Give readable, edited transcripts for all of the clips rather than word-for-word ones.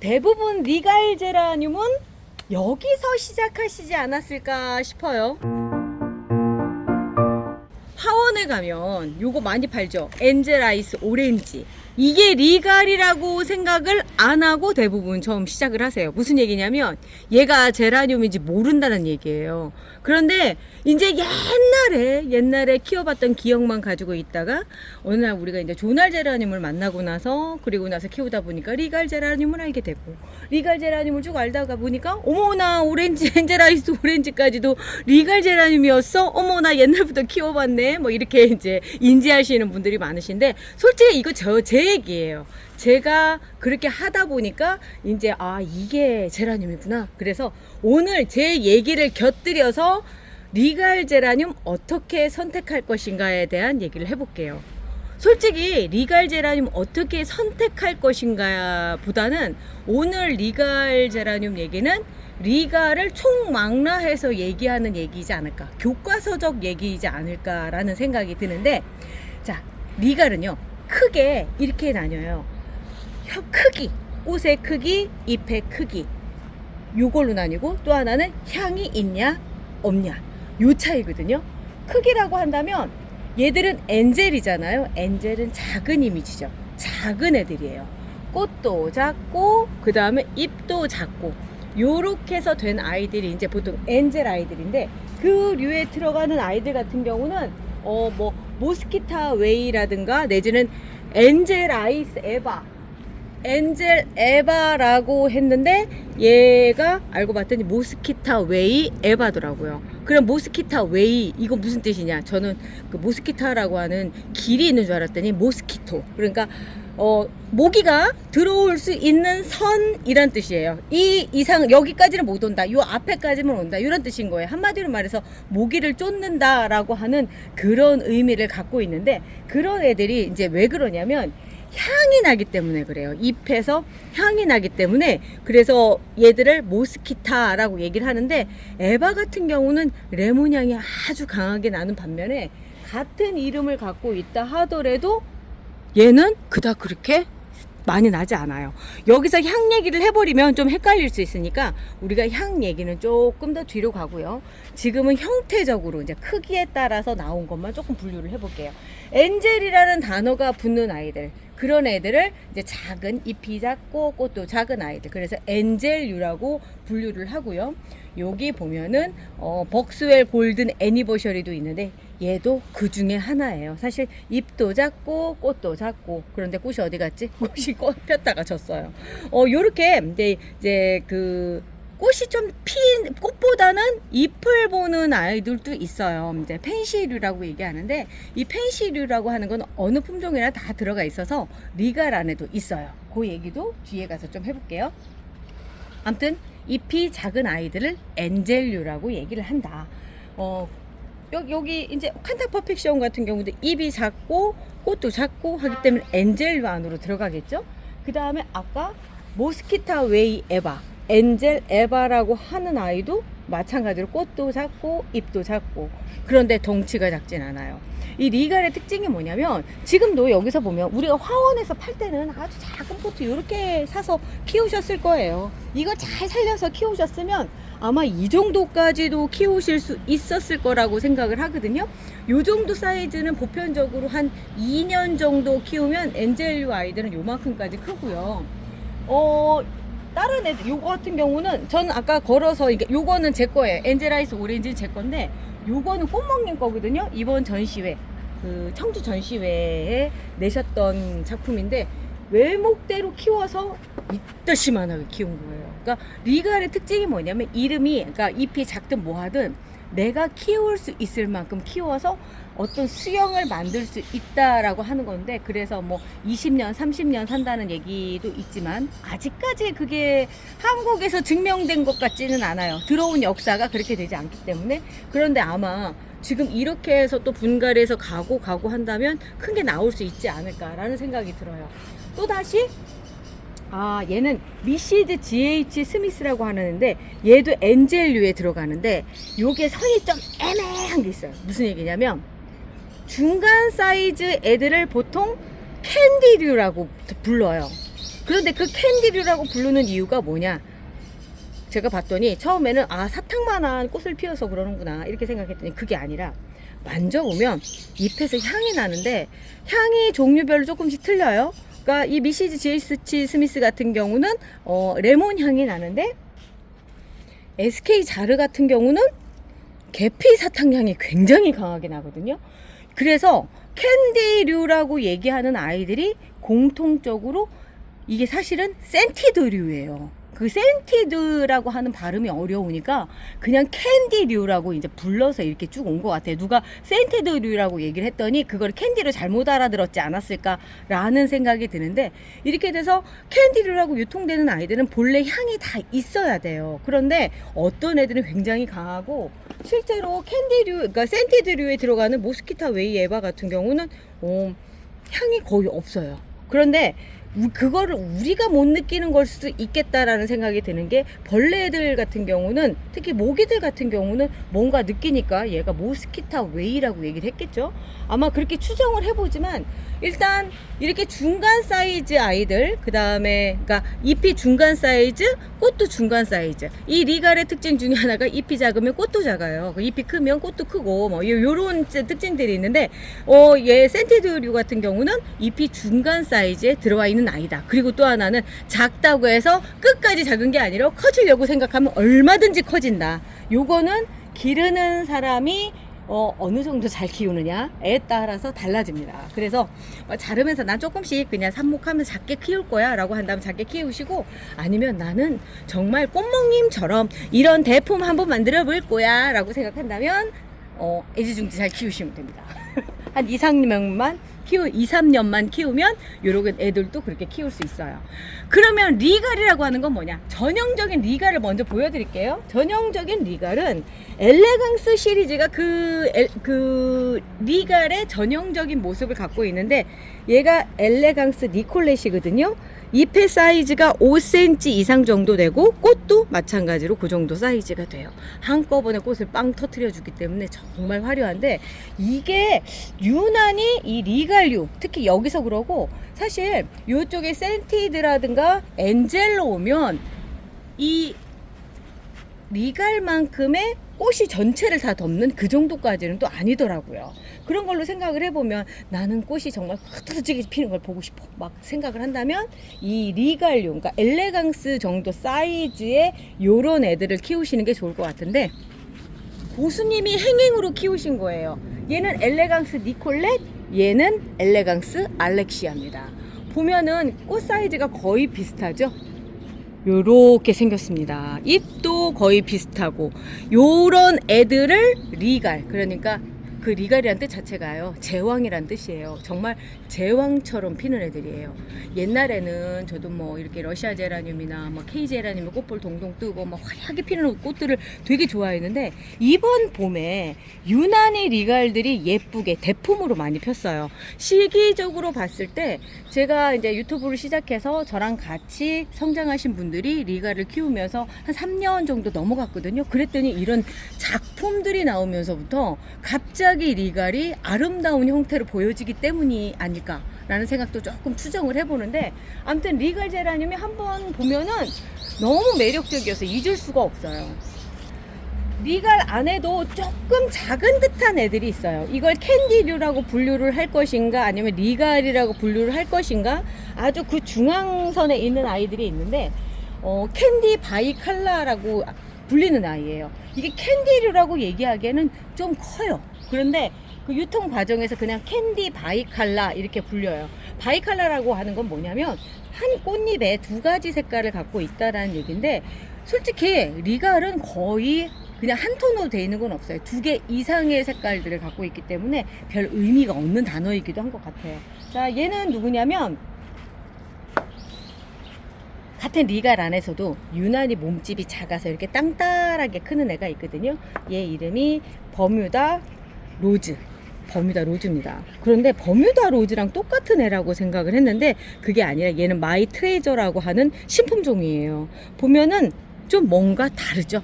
대부분 리갈 제라늄은 여기서 시작하시지 않았을까 싶어요. 화원에 가면 요거 많이 팔죠. 엔젤 아이스 오렌지. 이게 리갈이라고 생각을 안 하고 대부분 처음 시작을 하세요. 무슨 얘기냐면 얘가 제라늄인지 모른다는 얘기예요. 그런데 이제 옛날에 키워봤던 기억만 가지고 있다가 어느 날 우리가 이제 조날 제라늄을 만나고 나서 그리고 나서 키우다 보니까 리갈 제라늄을 알게 되고 리갈 제라늄을 쭉 알다가 보니까 어머나 오렌지 엔젤 아이스 오렌지까지도 리갈 제라늄이었어? 어머나 옛날부터 키워봤네. 뭐 이렇게 이제 인지하시는 분들이 많으신데 솔직히 이거 제 얘기예요. 제가 그렇게 하다 보니까 이제 이게 제라늄이구나. 그래서 오늘 제 얘기를 곁들여서 리갈 제라늄 어떻게 선택할 것인가에 대한 얘기를 해볼게요. 솔직히 리갈 제라늄 어떻게 선택할 것인가 보다는 오늘 리갈 제라늄 얘기는 리갈을 총망라해서 얘기하는 얘기이지 않을까, 교과서적 얘기이지 않을까라는 생각이 드는데, 자, 리갈은요 크게 이렇게 나뉘어요. 크기, 꽃의 크기, 잎의 크기, 요걸로 나뉘고 또 하나는 향이 있냐 없냐, 요 차이거든요. 크기라고 한다면 얘들은 엔젤이잖아요. 엔젤은 작은 이미지죠. 작은 애들이에요. 꽃도 작고 그 다음에 잎도 작고 요렇게 해서 된 아이들이 이제 보통 엔젤 아이들인데, 그 류에 들어가는 아이들 같은 경우는 뭐 모스키타 웨이라든가 내지는 엔젤 아이스 에바, 엔젤 에바라고 했는데 얘가 알고 봤더니 모스키타 웨이 에바더라고요. 그럼 모스키타 웨이 이거 무슨 뜻이냐? 저는 그 모스키타라고 하는 길이 있는 줄 알았더니 모스키토, 그러니까 모기가 들어올 수 있는 선이란 뜻이에요. 이 이상 여기까지는 못 온다, 요 앞에까지만 온다, 이런 뜻인 거예요. 한마디로 말해서 모기를 쫓는다라고 하는 그런 의미를 갖고 있는데, 그런 애들이 이제 왜 그러냐면 향이 나기 때문에 그래요. 잎에서 향이 나기 때문에. 그래서 얘들을 모스키타라고 얘기를 하는데, 에바 같은 경우는 레몬 향이 아주 강하게 나는 반면에 같은 이름을 갖고 있다 하더라도 얘는 그닥 그렇게 많이 나지 않아요. 여기서 향 얘기를 해버리면 좀 헷갈릴 수 있으니까 우리가 향 얘기는 조금 더 뒤로 가고요. 지금은 형태적으로 이제 크기에 따라서 나온 것만 조금 분류를 해볼게요. 엔젤이라는 단어가 붙는 아이들, 그런 애들을 이제 작은, 잎이 작고 꽃도 작은 아이들, 그래서 엔젤류라고 분류를 하고요. 여기 보면은 벅스웰 골든 애니버셔리도 있는데 얘도 그 중에 하나예요. 사실 잎도 작고 꽃도 작고, 그런데 꽃이 어디 갔지? 꽃이 꽃 폈다가 졌어요. 요렇게 이제 그 꽃이 좀 핀 꽃보다는 잎을 보는 아이들도 있어요. 이제 펜시류라고 얘기하는데, 이 펜시류라고 하는 건 어느 품종이나 다 들어가 있어서 리갈 안에도 있어요. 그 얘기도 뒤에 가서 좀 해볼게요. 아무튼 잎이 작은 아이들을 엔젤류라고 얘기를 한다. 여기 이제 칸타 퍼펙션 같은 경우도 잎이 작고 꽃도 작고 하기 때문에 엔젤류 안으로 들어가겠죠. 그 다음에 아까 모스키타 웨이 에바, 엔젤 에바라고 하는 아이도 마찬가지로 꽃도 작고 잎도 작고, 그런데 덩치가 작진 않아요. 이 리갈의 특징이 뭐냐면, 지금도 여기서 보면 우리가 화원에서 팔 때는 아주 작은 포트 이렇게 사서 키우셨을 거예요. 이거 잘 살려서 키우셨으면 아마 이 정도까지도 키우실 수 있었을 거라고 생각을 하거든요. 요 정도 사이즈는 보편적으로 한 2년 정도 키우면 엔젤류 아이들은 요만큼까지 크고요. 다른 애들, 요거 같은 경우는 저는 아까 걸어서, 이게 요거는 제 거예요. 엔젤 아이스 오렌지는 제 건데, 요거는 꽃먹님 거거든요. 이번 전시회, 그 청주 전시회에 내셨던 작품인데 외목대로 키워서 이따시만하게 키운 거예요. 그러니까 리갈의 특징이 뭐냐면, 이름이, 그러니까 잎이 작든 뭐하든 내가 키울 수 있을 만큼 키워서 어떤 수영을 만들 수 있다라고 하는 건데, 그래서 뭐 20년 30년 산다는 얘기도 있지만 아직까지 그게 한국에서 증명된 것 같지는 않아요. 들어온 역사가 그렇게 되지 않기 때문에. 그런데 아마 지금 이렇게 해서 또 분갈이해서 가고 한다면 큰 게 나올 수 있지 않을까라는 생각이 들어요. 또다시 얘는 미시즈 GH 스미스라고 하는데, 얘도 엔젤류에 들어가는데 요게 선이 좀 애매한 게 있어요. 무슨 얘기냐면, 중간 사이즈 애들을 보통 캔디류라고 불러요. 그런데 그 캔디류라고 부르는 이유가 뭐냐? 제가 봤더니 처음에는 사탕만한 꽃을 피워서 그러는구나 이렇게 생각했더니 그게 아니라 만져보면 잎에서 향이 나는데 향이 종류별로 조금씩 틀려요. 그러니까 이 미시즈 제이스치 스미스 같은 경우는 레몬 향이 나는데 SK 자르 같은 경우는 계피 사탕 향이 굉장히 강하게 나거든요. 그래서 캔디류라고 얘기하는 아이들이 공통적으로 이게 사실은 센티드류예요. 그 센티드라고 하는 발음이 어려우니까 그냥 캔디류라고 이제 불러서 이렇게 쭉 온 것 같아요. 누가 센티드류라고 얘기를 했더니 그걸 캔디로 잘못 알아들었지 않았을까라는 생각이 드는데, 이렇게 돼서 캔디류라고 유통되는 아이들은 본래 향이 다 있어야 돼요. 그런데 어떤 애들은 굉장히 강하고, 실제로 캔디류, 그러니까 센티드류에 들어가는 모스키타 웨이 에바 같은 경우는 향이 거의 없어요. 그런데 그거를 우리가 못 느끼는 걸 수도 있겠다라는 생각이 드는 게, 벌레들 같은 경우는, 특히 모기들 같은 경우는 뭔가 느끼니까 얘가 모스키타 웨이라고 얘기를 했겠죠. 아마 그렇게 추정을 해보지만 일단 이렇게 중간 사이즈 아이들, 그 다음에 그러니까 잎이 중간 사이즈, 꽃도 중간 사이즈. 이 리갈의 특징 중에 하나가 잎이 작으면 꽃도 작아요. 잎이 크면 꽃도 크고 뭐 요런 특징들이 있는데, 얘 센티드류 같은 경우는 잎이 중간 사이즈에 들어와 있는 아이다. 그리고 또 하나는 작다고 해서 끝까지 작은 게 아니라 커지려고 생각하면 얼마든지 커진다. 요거는 기르는 사람이 어느 정도 잘 키우느냐에 따라서 달라집니다. 그래서 자르면서 난 조금씩 그냥 삽목하면서 작게 키울 거야 라고 한다면 작게 키우시고, 아니면 나는 정말 꽃멍님처럼 이런 대품 한번 만들어 볼 거야 라고 생각한다면 애지중지 잘 키우시면 됩니다. 한 2, 3년만 키우면 요런 애들도 그렇게 키울 수 있어요. 그러면 리갈이라고 하는 건 뭐냐? 전형적인 리갈을 먼저 보여드릴게요. 전형적인 리갈은 엘레강스 시리즈가 그 리갈의 전형적인 모습을 갖고 있는데, 얘가 엘레강스 니콜렛이거든요. 잎의 사이즈가 5cm 이상 정도 되고 꽃도 마찬가지로 그 정도 사이즈가 돼요. 한꺼번에 꽃을 빵 터트려 주기 때문에 정말 화려한데, 이게 유난히 이 리갈류, 특히 여기서 그러고, 사실 이쪽에 센티드라든가 엔젤로 오면 이 리갈만큼의 꽃이 전체를 다 덮는 그 정도까지는 또 아니더라고요. 그런 걸로 생각을 해보면 나는 꽃이 정말 터지게 피는 걸 보고 싶어 막 생각을 한다면, 이 리갈류, 그러니까 엘레강스 정도 사이즈의 요런 애들을 키우시는 게 좋을 것 같은데, 고수님이 행행으로 키우신 거예요. 얘는 엘레강스 니콜렛, 얘는 엘레강스 알렉시아입니다. 보면은 꽃 사이즈가 거의 비슷하죠? 요렇게 생겼습니다. 잎도 거의 비슷하고, 요런 애들을 리갈, 그러니까 그 리갈이란 뜻 자체가요, 제왕이란 뜻이에요. 정말 제왕처럼 피는 애들이에요. 옛날에는 저도 뭐 이렇게 러시아 제라늄이나 뭐 K 제라늄이 꽃볼 동동 뜨고 막 화려하게 피는 꽃들을 되게 좋아했는데, 이번 봄에 유난히 리갈들이 예쁘게 대품으로 많이 폈어요. 시기적으로 봤을 때 제가 이제 유튜브를 시작해서 저랑 같이 성장하신 분들이 리갈을 키우면서 한 3년 정도 넘어갔거든요. 그랬더니 이런 작품들이 나오면서부터 갑자기 리갈이 아름다운 형태로 보여지기 때문이 아닐까라는 생각도 조금 추정을 해보는데, 아무튼 리갈 제라늄이 한번 보면은 너무 매력적이어서 잊을 수가 없어요. 리갈 안에도 조금 작은 듯한 애들이 있어요. 이걸 캔디류라고 분류를 할 것인가 아니면 리갈이라고 분류를 할 것인가, 아주 그 중앙선에 있는 아이들이 있는데, 캔디 바이칼라라고 불리는 아이예요. 이게 캔디류라고 얘기하기에는 좀 커요. 그런데 그 유통 과정에서 그냥 캔디 바이칼라 이렇게 불려요. 바이칼라라고 하는 건 뭐냐면 한 꽃잎에 두 가지 색깔을 갖고 있다라는 얘기인데, 솔직히 리갈은 거의 그냥 한 톤으로 되어 있는 건 없어요. 두 개 이상의 색깔들을 갖고 있기 때문에 별 의미가 없는 단어이기도 한 것 같아요. 자, 얘는 누구냐면, 같은 리갈 안에서도 유난히 몸집이 작아서 이렇게 땅따라하게 크는 애가 있거든요. 얘 이름이 버뮤다 로즈입니다. 그런데 버뮤다 로즈랑 똑같은 애라고 생각을 했는데 그게 아니라 얘는 마이 트레저라고 하는 신품종이에요. 보면은 좀 뭔가 다르죠.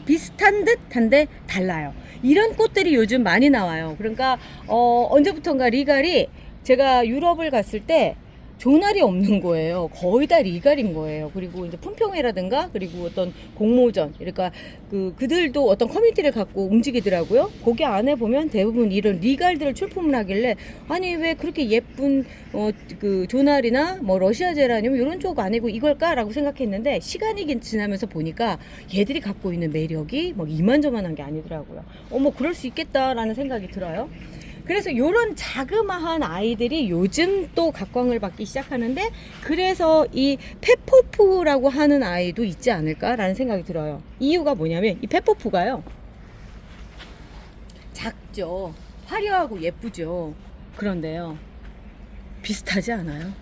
비슷한 듯한데 달라요. 이런 꽃들이 요즘 많이 나와요. 그러니까 언제부턴가 리갈이, 제가 유럽을 갔을 때 조날이 없는 거예요. 거의 다 리갈인 거예요. 그리고 이제 품평회라든가 그리고 어떤 공모전, 그러니까 그들도 어떤 커뮤니티를 갖고 움직이더라고요. 거기 안에 보면 대부분 이런 리갈들을 출품을 하길래 아니 왜 그렇게 예쁜 그 조날이나 뭐 러시아 제라늄 이런 쪽 아니고 이걸까라고 생각했는데 시간이 지나면서 보니까 얘들이 갖고 있는 매력이 뭐 이만저만한 게 아니더라고요. 뭐 그럴 수 있겠다라는 생각이 들어요. 그래서 요런 자그마한 아이들이 요즘 또 각광을 받기 시작하는데, 그래서 이 페퍼푸라고 하는 아이도 있지 않을까라는 생각이 들어요. 이유가 뭐냐면 이 페퍼푸가요, 작죠, 화려하고 예쁘죠. 그런데요, 비슷하지 않아요?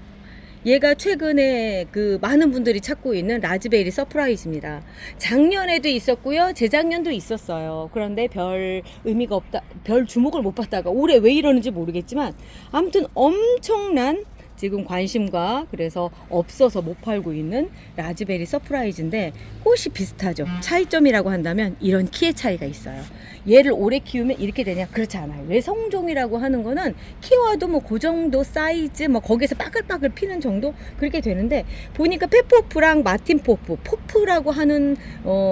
얘가 최근에 그 많은 분들이 찾고 있는 라즈베리 서프라이즈입니다. 작년에도 있었고요, 재작년도 있었어요. 그런데 별 의미가 없다, 별 주목을 못 받다가 올해 왜 이러는지 모르겠지만 아무튼 엄청난 지금 관심과 그래서 없어서 못 팔고 있는 라즈베리 서프라이즈인데 꽃이 비슷하죠. 차이점이라고 한다면 이런 키의 차이가 있어요. 얘를 오래 키우면 이렇게 되냐? 그렇지 않아요. 외성종이라고 하는 거는 키워도 뭐 그 정도 사이즈, 뭐 거기서 빠글빠글 피는 정도 그렇게 되는데, 보니까 페퍼프랑 마틴 포프라고 하는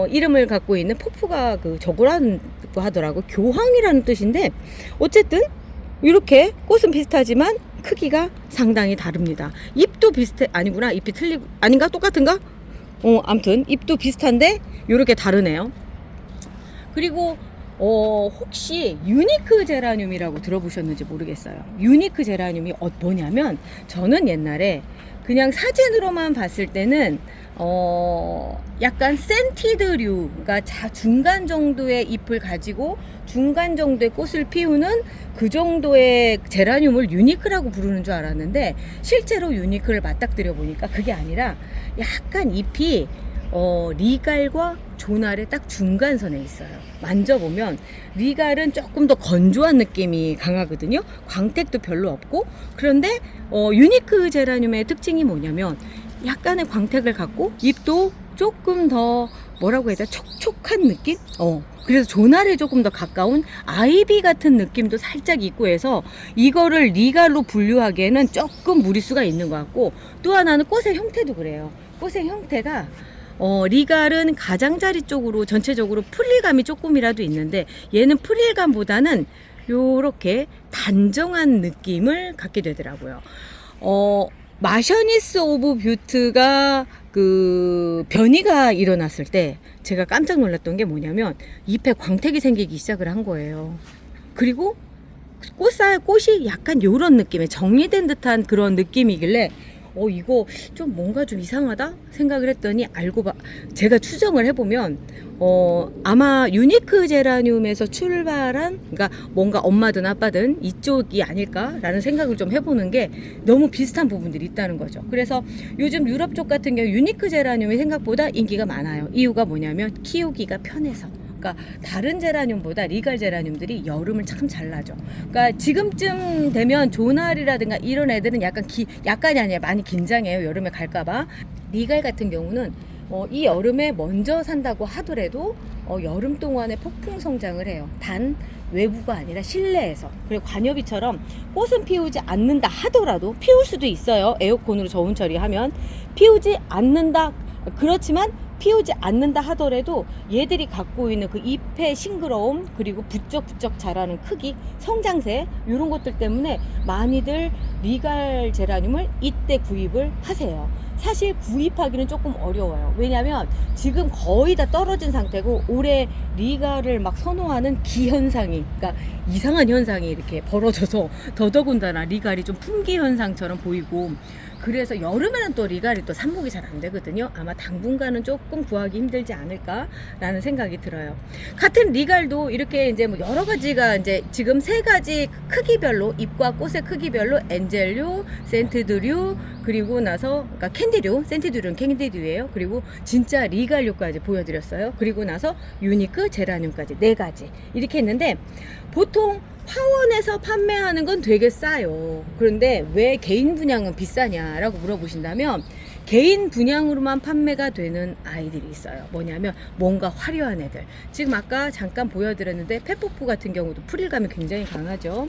이름을 갖고 있는 포프가 그 저거라고 하더라고. 교황이라는 뜻인데, 어쨌든 이렇게 꽃은 비슷하지만 크기가 상당히 다릅니다. 잎도 비슷해, 아니구나, 잎이 틀리고, 아닌가? 똑같은가? 아무튼 잎도 비슷한데 요렇게 다르네요. 그리고 혹시 유니크 제라늄이라고 들어보셨는지 모르겠어요. 유니크 제라늄이 뭐냐면, 저는 옛날에 그냥 사진으로만 봤을 때는 약간 센티드류, 그러니까 중간 정도의 잎을 가지고 중간 정도의 꽃을 피우는 그 정도의 제라늄을 유니크라고 부르는 줄 알았는데, 실제로 유니크를 맞닥뜨려 보니까 그게 아니라 약간 잎이 리갈과 조날의 딱 중간선에 있어요. 만져보면 리갈은 조금 더 건조한 느낌이 강하거든요. 광택도 별로 없고. 그런데 유니크 제라늄의 특징이 뭐냐면 약간의 광택을 갖고 잎도 조금 더 뭐라고 해야 되나, 촉촉한 느낌? 그래서 조날에 조금 더 가까운 아이비 같은 느낌도 살짝 있고 해서 이거를 리갈로 분류하기에는 조금 무리수가 있는 것 같고, 또 하나는 꽃의 형태도 그래요. 꽃의 형태가 리갈은 가장자리 쪽으로 전체적으로 프릴감이 조금이라도 있는데, 얘는 프릴감보다는 요렇게 단정한 느낌을 갖게 되더라고요. 마셔니스 오브 뷰트가 그 변이가 일어났을 때 제가 깜짝 놀랐던 게 뭐냐면 잎에 광택이 생기기 시작을 한 거예요. 그리고 꽃이 약간 요런 느낌의 정리된 듯한 그런 느낌이길래 이거 좀 뭔가 좀 이상하다 생각을 했더니 제가 추정을 해보면 아마 유니크 제라늄에서 출발한, 그러니까 뭔가 엄마든 아빠든 이쪽이 아닐까라는 생각을 좀 해보는 게, 너무 비슷한 부분들이 있다는 거죠. 그래서 요즘 유럽 쪽 같은 경우 유니크 제라늄이 생각보다 인기가 많아요. 이유가 뭐냐면 키우기가 편해서. 그러니까 다른 제라늄보다 리갈 제라늄들이 여름을 참 잘 나죠. 그러니까 지금쯤 되면 조날이라든가 이런 애들은 약간이 아니라 많이 긴장해요. 여름에 갈까봐. 리갈 같은 경우는 이 여름에 먼저 산다고 하더라도 여름 동안에 폭풍 성장을 해요. 단 외부가 아니라 실내에서. 그리고 관여비처럼 꽃은 피우지 않는다 하더라도, 피울 수도 있어요. 에어컨으로 저온 처리하면 피우지 않는다. 그렇지만 피우지 않는다 하더라도 얘들이 갖고 있는 그 잎의 싱그러움, 그리고 부쩍부쩍 자라는 크기, 성장세, 이런 것들 때문에 많이들 리갈 제라늄을 이때 구입을 하세요. 사실 구입하기는 조금 어려워요. 왜냐면 지금 거의 다 떨어진 상태고, 올해 리갈을 막 선호하는 기현상이, 그러니까 이상한 현상이 이렇게 벌어져서 더더군다나 리갈이 좀 품귀 현상처럼 보이고, 그래서 여름에는 또 리갈이 또 삽목이 잘 안 되거든요. 아마 당분간은 조금 구하기 힘들지 않을까라는 생각이 들어요. 같은 리갈도 이렇게 이제 뭐 여러 가지가 이제 지금 3가지 크기별로, 잎과 꽃의 크기별로 엔젤류, 센티드류, 그리고 나서 그러니까 캔디류, 센티드류는 캔디류예요. 그리고 진짜 리갈류까지 보여드렸어요. 그리고 나서 유니크 제라늄까지 4가지 이렇게 했는데, 보통 화원에서 판매하는 건 되게 싸요. 그런데 왜 개인 분양은 비싸냐라고 물어보신다면, 개인 분양으로만 판매가 되는 아이들이 있어요. 뭐냐면 뭔가 화려한 애들. 지금 아까 잠깐 보여드렸는데 페퍼푸 같은 경우도 프릴감이 굉장히 강하죠.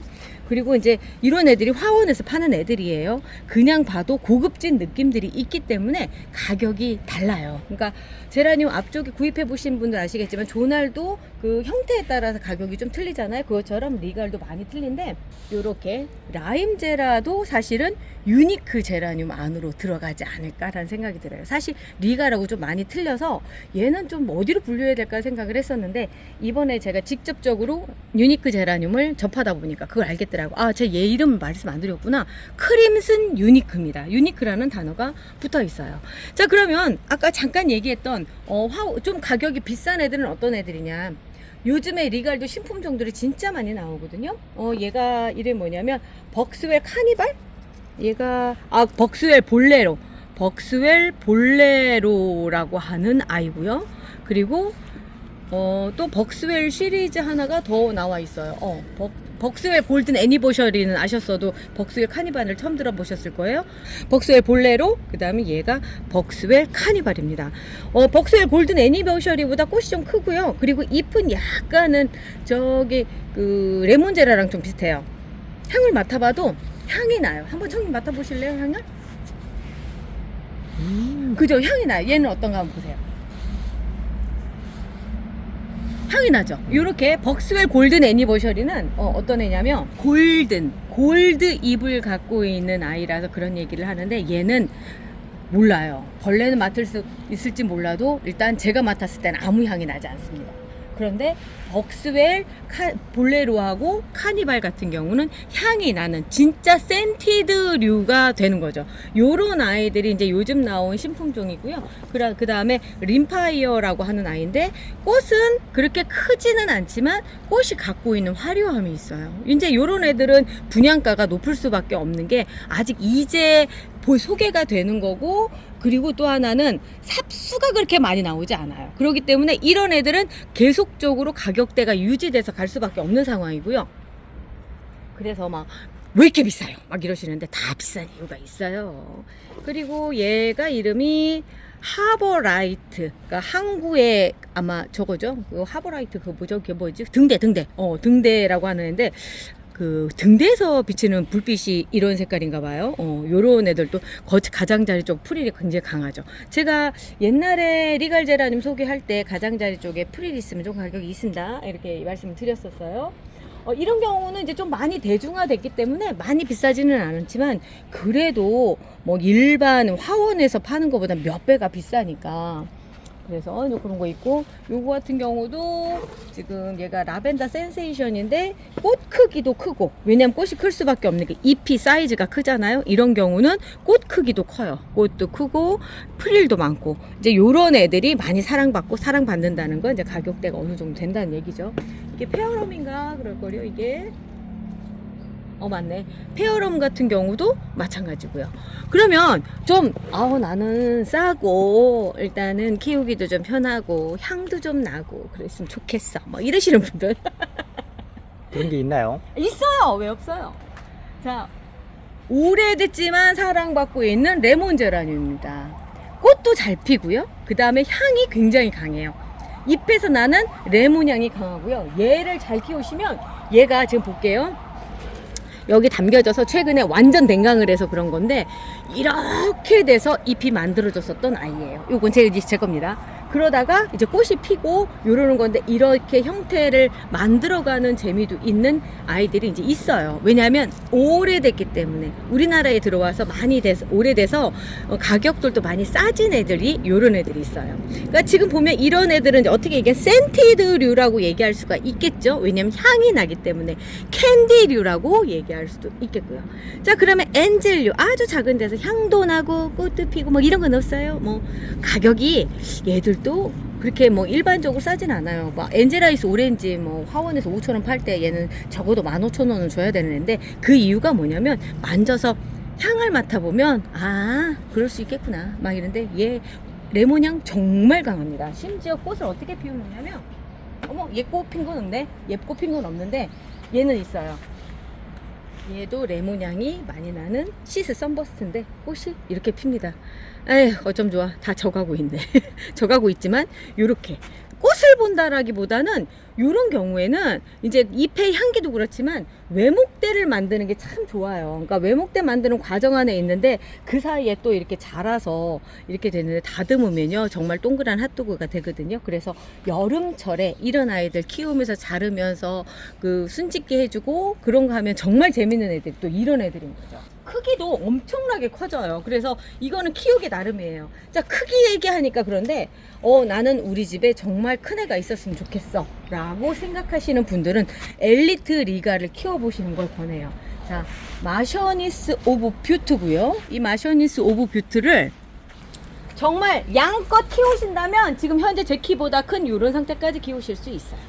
그리고 이제 이런 애들이 화원에서 파는 애들이에요. 그냥 봐도 고급진 느낌들이 있기 때문에 가격이 달라요. 그러니까 제라늄 앞쪽에 구입해 보신 분들 아시겠지만 조날도 그 형태에 따라서 가격이 좀 틀리잖아요. 그것처럼 리갈도 많이 틀린데 요렇게 라임제라도 사실은 유니크 제라늄 안으로 들어가지 않을까라는 생각이 들어요. 사실 리갈하고 좀 많이 틀려서 얘는 좀 어디로 분류해야 될까 생각을 했었는데 이번에 제가 직접적으로 유니크 제라늄을 접하다 보니까 그걸 알겠더라고. 아, 제 얘 이름 말씀 안 드렸구나. 크림슨 유니크입니다. 유니크라는 단어가 붙어 있어요. 자, 그러면 아까 잠깐 얘기했던 좀 가격이 비싼 애들은 어떤 애들이냐. 요즘에 리갈도 신품종들이 진짜 많이 나오거든요. 얘가 이름이 뭐냐면 벅스웰 카니발? 얘가 벅스웰 볼레로. 벅스웰 볼레로라고 하는 아이고요. 그리고 또 벅스웰 시리즈 하나가 더 나와 있어요. 벅스웰 골든 애니버셔리는 아셨어도 벅스웰 카니발을 처음 들어보셨을 거예요. 벅스웰 볼레로, 그 다음에 얘가 벅스웰 카니발입니다. 벅스웰 골든 애니버셔리보다 꽃이 좀 크고요. 그리고 잎은 약간은 저기 그 레몬제라랑 좀 비슷해요. 향을 맡아봐도 향이 나요. 한번 청님 맡아보실래요, 향을? 그죠? 향이 나요. 얘는 어떤가 한번 보세요. 향이 나죠. 이렇게 벅스웰 골든 애니버셔리는 어떤 애냐면 골드 잎을 갖고 있는 아이라서 그런 얘기를 하는데 얘는 몰라요. 벌레는 맡을 수 있을지 몰라도 일단 제가 맡았을 때는 아무 향이 나지 않습니다. 그런데 벅스웰 볼레로하고 카니발 같은 경우는 향이 나는 진짜 센티드류가 되는 거죠. 요런 아이들이 이제 요즘 나온 신품종이고요. 그 다음에 림파이어라고 하는 아이인데 꽃은 그렇게 크지는 않지만 꽃이 갖고 있는 화려함이 있어요. 이제 요런 애들은 분양가가 높을 수밖에 없는 게 아직 이제 소개가 되는 거고, 그리고 또 하나는 삽수가 그렇게 많이 나오지 않아요. 그렇기 때문에 이런 애들은 계속적으로 가격대가 유지돼서 갈 수밖에 없는 상황이고요. 그래서 막 왜 이렇게 비싸요? 막 이러시는데 다 비싼 이유가 있어요. 그리고 얘가 이름이 하버라이트, 그러니까 항구의 아마 저거죠. 그 하버라이트 그 뭐죠? 그게 뭐지? 등대라고 하는 애인데 그 등대에서 비치는 불빛이 이런 색깔인가 봐요. 요런 애들도 가장자리 쪽 프릴이 굉장히 강하죠. 제가 옛날에 리갈 제라늄 소개할 때 가장자리 쪽에 프릴이 있으면 좀 가격이 있습니다. 이렇게 말씀을 드렸었어요. 이런 경우는 이제 좀 많이 대중화됐기 때문에 많이 비싸지는 않지만 그래도 뭐 일반 화원에서 파는 것보다 몇 배가 비싸니까 그래서 그런 거 있고, 요거 같은 경우도 지금 얘가 라벤더 센세이션인데 꽃 크기도 크고, 왜냐면 꽃이 클 수밖에 없는 게 잎이 사이즈가 크잖아요. 이런 경우는 꽃 크기도 커요. 꽃도 크고 프릴도 많고, 이제 요런 애들이 많이 사랑받는다는 건 이제 가격대가 어느 정도 된다는 얘기죠. 이게 페어럼인가 그럴걸요, 이게. 맞네. 페어럼 같은 경우도 마찬가지고요. 그러면 좀 나는 싸고 일단은 키우기도 좀 편하고 향도 좀 나고 그랬으면 좋겠어, 뭐 이러시는 분들 그런 게 있나요? 있어요. 왜 없어요? 자, 오래됐지만 사랑받고 있는 레몬 제라늄입니다. 꽃도 잘 피고요. 그 다음에 향이 굉장히 강해요. 잎에서 나는 레몬 향이 강하고요. 얘를 잘 키우시면 얘가 지금 볼게요. 여기 담겨져서 최근에 완전 댕강을 해서 그런 건데 이렇게 돼서 잎이 만들어졌었던 아이예요. 요건 제 겁니다. 그러다가 이제 꽃이 피고 요러는 건데 이렇게 형태를 만들어가는 재미도 있는 아이들이 이제 있어요. 왜냐하면 오래됐기 때문에 우리나라에 들어와서 오래돼서 가격들도 많이 싸진 애들이 요런 애들이 있어요. 그러니까 지금 보면 이런 애들은 어떻게 이게 센티드류라고 얘기할 수가 있겠죠. 왜냐하면 향이 나기 때문에 캔디류라고 얘기할 수도 있겠고요. 자, 그러면 엔젤류, 아주 작은 데서 향도 나고 꽃도 피고 뭐 이런 건 없어요. 뭐 가격이 얘들도 그렇게 뭐 일반적으로 싸진 않아요. 막 엔젤라이스 오렌지 뭐 화원에서 5,000원 팔 때 얘는 적어도 15,000원은 줘야 되는 애인데, 그 이유가 뭐냐면 만져서 향을 맡아보면 그럴 수 있겠구나 막 이런데 얘 레몬향 정말 강합니다. 심지어 꽃을 어떻게 피우느냐면 얘 꽃 핀 건 없네. 얘 꽃 핀 건 없는데 얘는 있어요. 얘도 레몬향이 많이 나는 시스 썬버스트인데 꽃이 이렇게 핍니다. 에휴, 어쩜 좋아. 다 져가고 있네. 져가고 있지만 요렇게 꽃을 본다라기보다는 이런 경우에는 이제 잎의 향기도 그렇지만 외목대를 만드는 게 참 좋아요. 그러니까 외목대 만드는 과정 안에 있는데 그 사이에 또 이렇게 자라서 이렇게 되는데 다듬으면요 정말 동그란 핫도그가 되거든요. 그래서 여름철에 이런 아이들 키우면서 자르면서 그 순짓기 해주고 그런 거 하면 정말 재밌는 애들이 또 이런 애들인 거죠. 크기도 엄청나게 커져요. 그래서 이거는 키우기 나름이에요. 자, 크기 얘기하니까 그런데 나는 우리 집에 정말 큰 애가 있었으면 좋겠어 라고 생각하시는 분들은 엘리트 리가를 키워보시는 걸 권해요. 자, 마셔니스 오브 뷰트고요. 이 마셔니스 오브 뷰트를 정말 양껏 키우신다면 지금 현재 제 키보다 큰 이런 상태까지 키우실 수 있어요.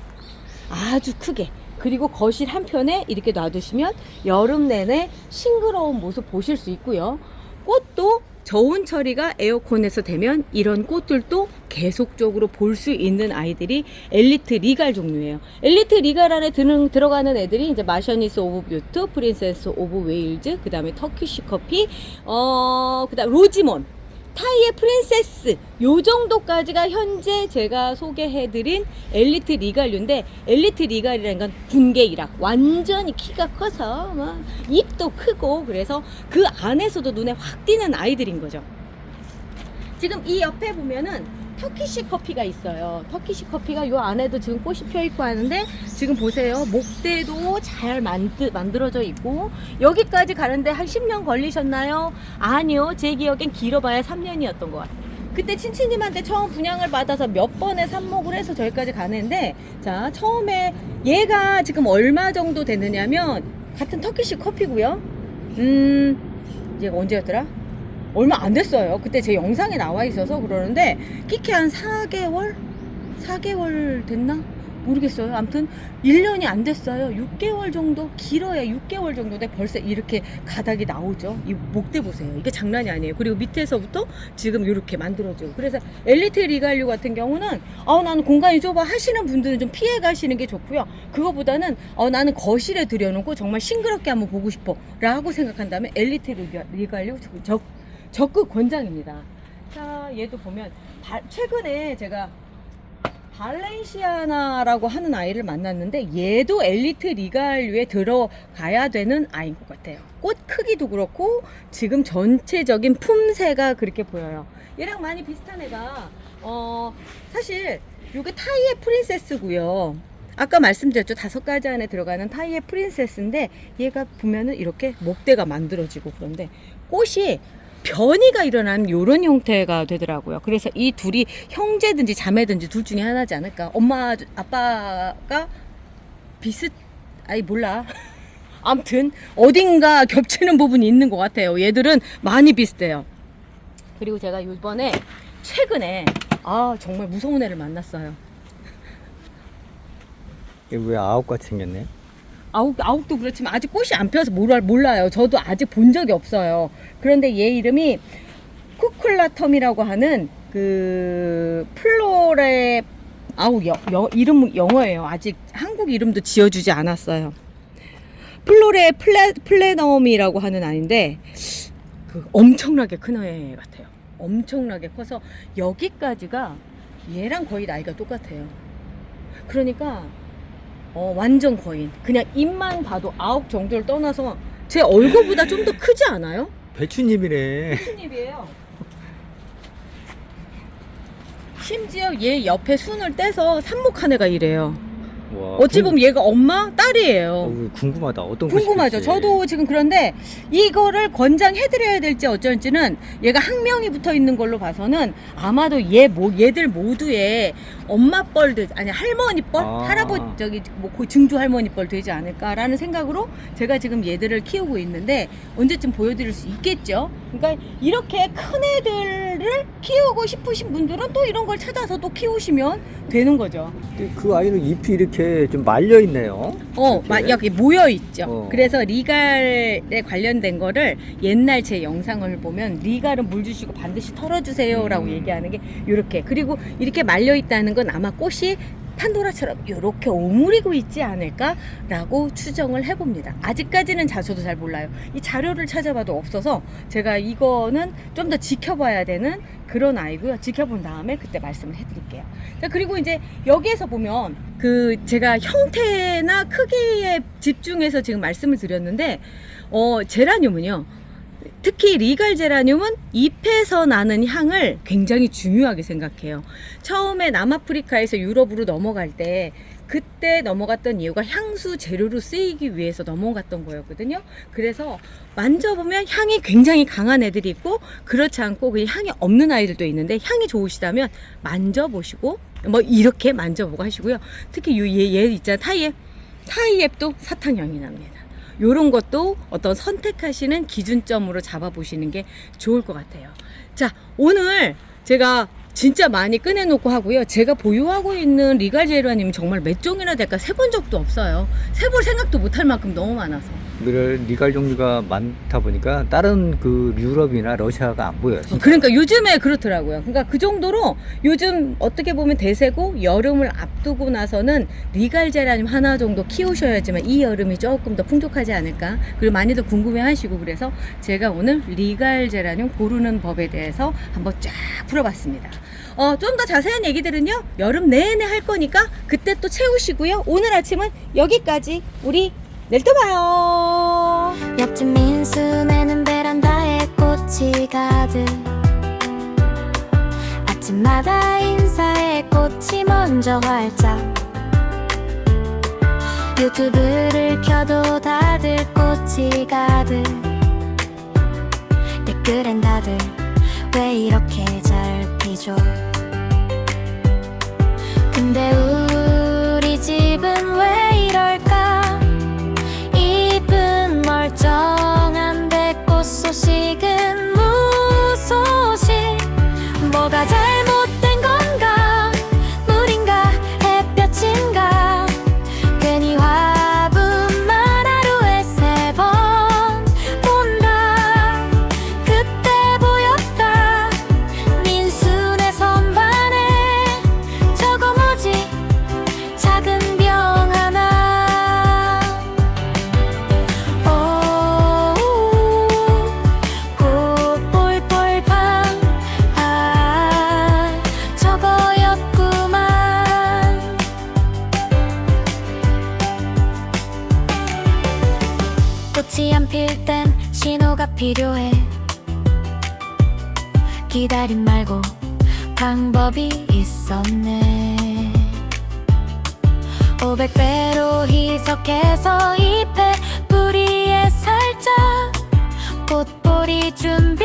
아주 크게. 그리고 거실 한편에 이렇게 놔두시면 여름 내내 싱그러운 모습 보실 수 있고요. 꽃도 저온 처리가 에어컨에서 되면 이런 꽃들도 계속적으로 볼 수 있는 아이들이 엘리트 리갈 종류예요. 엘리트 리갈 안에 들어가는 애들이 이제 마셔니스 오브 뷰트, 프린세스 오브 웨일즈, 그 다음에 터키시 커피, 그 다음 로지몬, 타이의 프린세스, 요 정도까지가 현재 제가 소개해드린 엘리트 리갈류인데, 엘리트 리갈이라는 건 군계이락, 완전히 키가 커서 막 입도 크고 그래서 그 안에서도 눈에 확 띄는 아이들인 거죠. 지금 이 옆에 보면은 터키시 커피가 있어요. 터키시 커피가 요 안에도 지금 꽃이 펴 있고 하는데, 지금 보세요. 목대도 잘 만들어져 있고, 여기까지 가는데 한 10년 걸리셨나요? 아니요. 제 기억엔 길어봐야 3년이었던 것 같아요. 그때 친치님한테 처음 분양을 받아서 몇 번의 삽목을 해서 저기까지 가는데, 자, 처음에 얘가 지금 얼마 정도 되느냐면, 같은 터키시 커피고요. 얘가 언제였더라? 얼마 안 됐어요. 그때 제 영상에 나와 있어서 그러는데 끼케 한 4개월 됐나? 모르겠어요. 아무튼 1년이 안 됐어요. 6개월 정도, 길어야 6개월 정도 돼 벌써 이렇게 가닥이 나오죠. 이 목대 보세요. 이게 장난이 아니에요. 그리고 밑에서부터 지금 이렇게 만들어지고. 그래서 엘리트 리갈류 같은 경우는 나는 공간이 좁아 하시는 분들은 좀 피해 가시는 게 좋고요. 그거보다는 나는 거실에 들여놓고 정말 싱그럽게 한번 보고 싶어 라고 생각한다면 엘리트 리갈류 적극 권장입니다. 자, 얘도 보면 최근에 제가 발렌시아나라고 하는 아이를 만났는데, 얘도 엘리트 리갈류에 들어가야 되는 아이인 것 같아요. 꽃 크기도 그렇고 지금 전체적인 품새가 그렇게 보여요. 얘랑 많이 비슷한 애가 사실 이게 타이의 프린세스고요. 아까 말씀드렸죠. 5가지 안에 들어가는 타이의 프린세스인데, 얘가 보면은 이렇게 목대가 만들어지고, 그런데 꽃이 변이가 일어나는 이런 형태가 되더라고요. 그래서 이 둘이 형제든지 자매든지 둘 중에 하나지 않을까. 엄마 아빠가 몰라. 아무튼 어딘가 겹치는 부분이 있는 것 같아요. 얘들은 많이 비슷해요. 그리고 제가 이번에 최근에 정말 무서운 애를 만났어요. 이게 왜 아홉같이 생겼네? 아욱도 그렇지만 아직 꽃이 안 펴서 몰라요. 저도 아직 본 적이 없어요. 그런데 얘 이름이 쿠클라텀이라고 하는 그 플로레 이름 영어예요. 아직 한국 이름도 지어주지 않았어요. 플로레 플래넘이라고 하는 아이인데 엄청나게 큰 애 같아요. 엄청나게 커서 여기까지가 얘랑 거의 나이가 똑같아요. 그러니까 완전 거인. 그냥 입만 봐도 아욱 정도를 떠나서 제 얼굴보다 좀 더 크지 않아요? 배추잎이네. 배추잎이에요. 심지어 얘 옆에 순을 떼서 삽목한 애가 이래요. 와, 어찌 보면 얘가 엄마, 딸이에요. 궁금하다. 어떤 꽃이 궁금하죠. 필지. 저도 지금 그런데 이거를 권장해드려야 될지 어쩔지는, 얘가 학명이 붙어 있는 걸로 봐서는 아마도 얘들 모두의 엄마 뻘 할머니 뻘, 할아버지 증조 할머니 뻘 되지 않을까라는 생각으로 제가 지금 얘들을 키우고 있는데, 언제쯤 보여드릴 수 있겠죠. 그러니까 이렇게 큰 애들을 키우고 싶으신 분들은 또 이런 걸 찾아서 또 키우시면 되는 거죠. 근데 그 아이는 잎이 이렇게 좀 말려 있네요. 여기 모여 있죠. 어. 그래서 리갈에 관련된 거를 옛날 제 영상을 보면 리갈은 물 주시고 반드시 털어주세요라고 얘기하는 게 이렇게. 그리고 이렇게 말려 있다는 건 아마 꽃이 판도라처럼 이렇게 오므리고 있지 않을까라고 추정을 해봅니다. 아직까지는 저도 잘 몰라요. 이 자료를 찾아봐도 없어서 제가 이거는 좀 더 지켜봐야 되는 그런 아이고요. 지켜본 다음에 그때 말씀을 해드릴게요. 자, 그리고 이제 여기에서 보면 그 제가 형태나 크기에 집중해서 지금 말씀을 드렸는데 제라늄은요. 특히 리갈 제라늄은 잎에서 나는 향을 굉장히 중요하게 생각해요. 처음에 남아프리카에서 유럽으로 넘어갈 때 그때 넘어갔던 이유가 향수 재료로 쓰이기 위해서 넘어갔던 거였거든요. 그래서 만져보면 향이 굉장히 강한 애들이 있고 그렇지 않고 그 향이 없는 아이들도 있는데 향이 좋으시다면 만져보시고 뭐 이렇게 만져보고 하시고요. 특히 얘 있잖아요. 타이앱도 사탕향이 납니다. 요런 것도 어떤 선택하시는 기준점으로 잡아보시는 게 좋을 것 같아요. 자, 오늘 제가 진짜 많이 꺼내놓고 하고요. 제가 보유하고 있는 리갈 제라늄이 정말 몇 종이나 될까 세본 적도 없어요. 세볼 생각도 못할 만큼 너무 많아서. 리갈 종류가 많다 보니까 다른 그 유럽이나 러시아가 안 보여요. 진짜. 그러니까 요즘에 그렇더라고요. 그러니까 그 정도로 요즘 어떻게 보면 대세고 여름을 앞두고 나서는 리갈 제라늄 하나 정도 키우셔야지만 이 여름이 조금 더 풍족하지 않을까. 그리고 많이들 궁금해 하시고 그래서 제가 오늘 리갈 제라늄 고르는 법에 대해서 한번 쫙 풀어봤습니다. 좀 더 자세한 얘기들은요 여름 내내 할 거니까 그때 또 채우시고요. 오늘 아침은 여기까지. 우리 내일 또 봐요. 옆집 민수네는 베란다에 꽃이 가득 아침마다 인사해 꽃이 먼저 활짝 유튜브를 켜도 다들 꽃이 가득 댓글엔 다들 왜 이렇게 잘 피죠 근데 우리 집은 왜 이럴까 잎은 멀쩡한데 꽃 소식은 무소식 뭐가 잘못된 건가 물인가 햇볕인가 괜히 화분만 하루에 3번 본다 그때 보였다 민수네 선반에 저거 뭐지 작은 병 하나 꽃볼볼방 저거였구만 꽃이 안 필 땐 신호가 필요해 기다림 말고 방법이 있었네 500배로 희석해서 잎에 뿌리에 살짝 꽃보리 준비